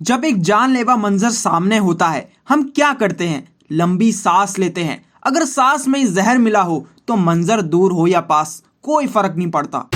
जब एक जानलेवा मंजर सामने होता है, हम क्या करते हैं? लंबी सांस लेते हैं। अगर सांस में जहर मिला हो तो मंजर दूर हो या पास, कोई फर्क नहीं पड़ता।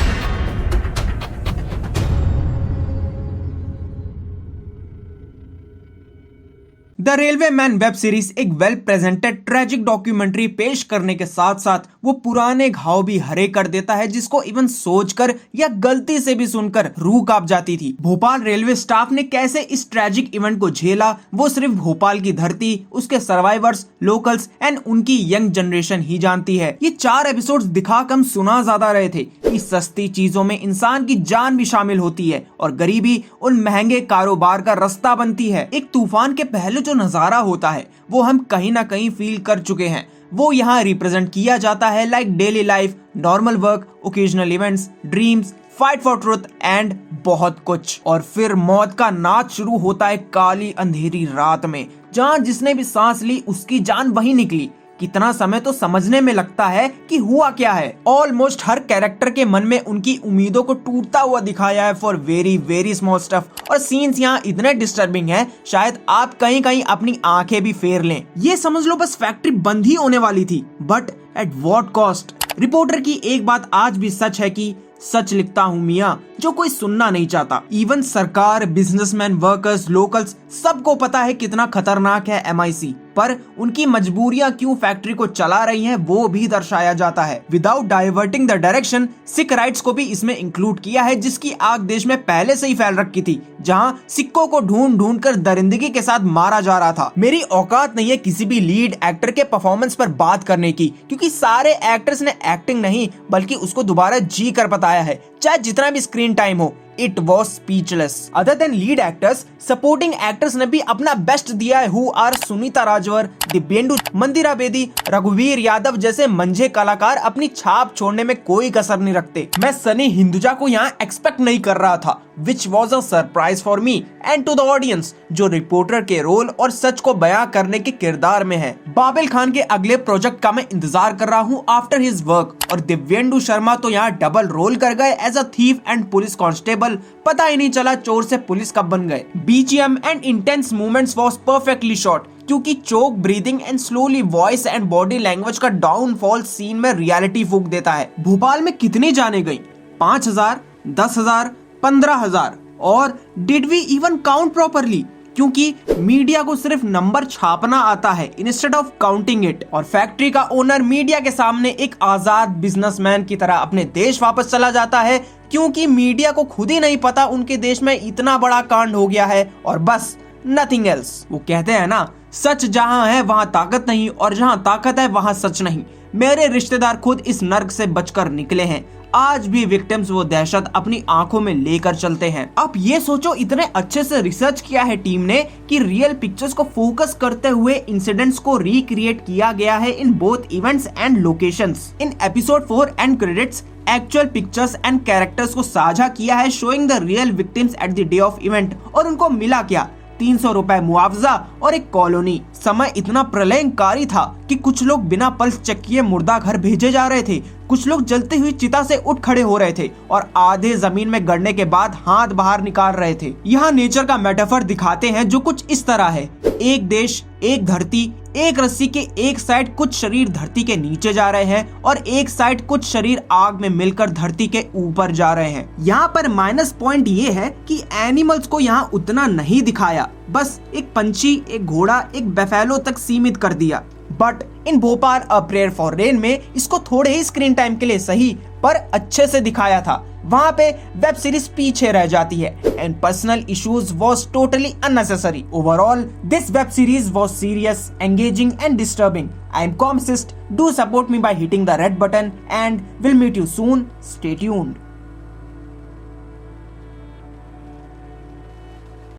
The railway man web series एक वेल प्रेजेंटेड ट्रेजिक डॉक्यूमेंट्री पेश करने के साथ साथ वो पुराने घाव भी हरे कर देता है, जिसको इवन सोचकर या गलती से भी सुनकर रूह कांप जाती थी। भोपाल रेलवे स्टाफ ने कैसे इस ट्रेजिक इवेंट को झेला, वो सिर्फ भोपाल की धरती, उसके सर्वाइवर्स, लोकल्स एंड उनकी यंग जनरेशन ही जानती है। ये 4 एपिसोड्स दिखा कम सुना ज्यादा रहे थे कि सस्ती चीजों में इंसान की जान भी शामिल होती है और गरीबी उन महंगे कारोबार का रास्ता बनती है। एक तूफान के पहले जो नजारा होता है वो हम कहीं ना कहीं फील कर चुके हैं। वो यहाँ रिप्रेजेंट किया जाता है like daily life, normal work, occasional events, dreams, fight for truth and बहुत कुछ। और फिर मौत का नाच शुरू होता है काली अंधेरी रात में, जहाँ जिसने भी सांस ली उसकी जान वहीं निकली। कितना समय तो समझने में लगता है कि हुआ क्या है। ऑलमोस्ट हर कैरेक्टर के मन में उनकी उम्मीदों को टूटता हुआ दिखाया है for very very small stuff. और सीन्स यहाँ इतने डिस्टर्बिंग हैं, शायद आप कहीं कहीं अपनी आंखें भी फेर लें। ये समझ लो बस फैक्ट्री बंद ही होने वाली थी, but at what cost. Reporter की एक बात आज भी सच है कि सच लिखता हूँ मियाँ, जो कोई सुनना नहीं चाहता। इवन सरकार, बिजनेसमैन, वर्कर्स, लोकल्स, सबको पता है कितना खतरनाक है MIC, पर उनकी मजबूरियां क्यों फैक्ट्री को चला रही हैं वो भी दर्शाया जाता है। Without diverting the direction, Sikh rights को भी इसमें इंक्लूड किया है, जिसकी आग देश में पहले से ही फैल रखी थी, जहां सिखों को ढूंढ ढूंढ कर दरिंदगी के साथ मारा जा रहा था। मेरी औकात नहीं है किसी भी लीड एक्टर के परफॉर्मेंस पर बात करने की, क्योंकि सारे एक्टर्स ने एक्टिंग नहीं बल्कि उसको दोबारा जी कर बताया है, चाहे जितना भी स्क्रीन टाइम हो। It was speechless. Other than lead actors, supporting actors ने भी अपना बेस्ट दिया है। Who are सुनीता राजवर, दिव्येंदु, मंदिरा बेदी, रघुवीर यादव जैसे मंझे कलाकार अपनी छाप छोड़ने में कोई कसर नहीं रखते। मैं सनी हिंदुजा को यहाँ एक्सपेक्ट नहीं कर रहा था, which was a surprise for me and to the audience, जो रिपोर्टर के रोल और सच को बयां करने के किरदार में है। बाबिल खान के अगले प्रोजेक्ट का मैं इंतजार कर रहा हूँ आफ्टर हिज वर्क, और दिव्येंदु शर्मा तो यहाँ डबल रोल कर गए as a thief and police constable. पता ही नहीं चला चोर से पुलिस कब बन गए। BGM and intense movements was perfectly shot, क्योंकि choke breathing and slowly voice and body language का डाउनफॉल सीन में रियलिटी फूंक देता है। भोपाल में कितनी जाने गई? 5000, 10,000, 15,000। और did we even count properly? क्योंकि मीडिया को सिर्फ नंबर छापना आता है इंस्टेड ऑफ काउंटिंग इट। और फैक्ट्री का ओनर मीडिया के सामने एक आजाद बिजनेसमैन की तरह अपने देश वापस चला जाता है, क्योंकि मीडिया को खुद ही नहीं पता उनके देश में इतना बड़ा कांड हो गया है, और बस नथिंग एल्स। वो कहते हैं ना, सच जहां है वहां ताकत नहीं, और जहां ताकत है वहां सच नहीं। मेरे रिश्तेदार खुद इस नर्क से बचकर निकले हैं। आज भी विक्टिम्स वो दहशत अपनी आंखों में लेकर चलते हैं। अब ये सोचो, इतने अच्छे से रिसर्च किया है टीम ने कि रियल पिक्चर्स को फोकस करते हुए इंसिडेंट्स को रिक्रिएट किया गया है in both events and locations. In episode 4 and credits actual pictures and characters को साझा किया है, showing the real victims at the day of event. और उनको मिला क्या? 300 रुपए मुआवजा और एक कॉलोनी। समय इतना प्रलयंकारी था कि कुछ लोग बिना पल्स चेक किए मुर्दा घर भेजे जा रहे थे, कुछ लोग जलती हुई चिता से उठ खड़े हो रहे थे, और आधे जमीन में गड़ने के बाद हाथ बाहर निकाल रहे थे। यहाँ नेचर का मेटाफर दिखाते हैं जो कुछ इस तरह है: एक देश, एक धरती, एक रस्सी के एक साइड कुछ शरीर धरती के नीचे जा रहे हैं, और एक साइड कुछ शरीर आग में मिलकर धरती के ऊपर जा रहे हैं। यहाँ पर माइनस पॉइंट ये है कि एनिमल्स को यहाँ उतना नहीं दिखाया, बस एक पंछी, एक घोड़ा, एक बेफेलो तक सीमित कर दिया। But in Bhopal a prayer for rain में इसको थोड़े ही स्क्रीन टाइम के लिए सही पर अच्छे से दिखाया था। वहाँ पे वेब सीरीज पीछे रह जाती है, and personal issues was totally unnecessary. Overall this web series was serious, engaging and disturbing. I am कॉमसिस्ट, do support me by hitting the red button, and will meet you soon. Stay tuned.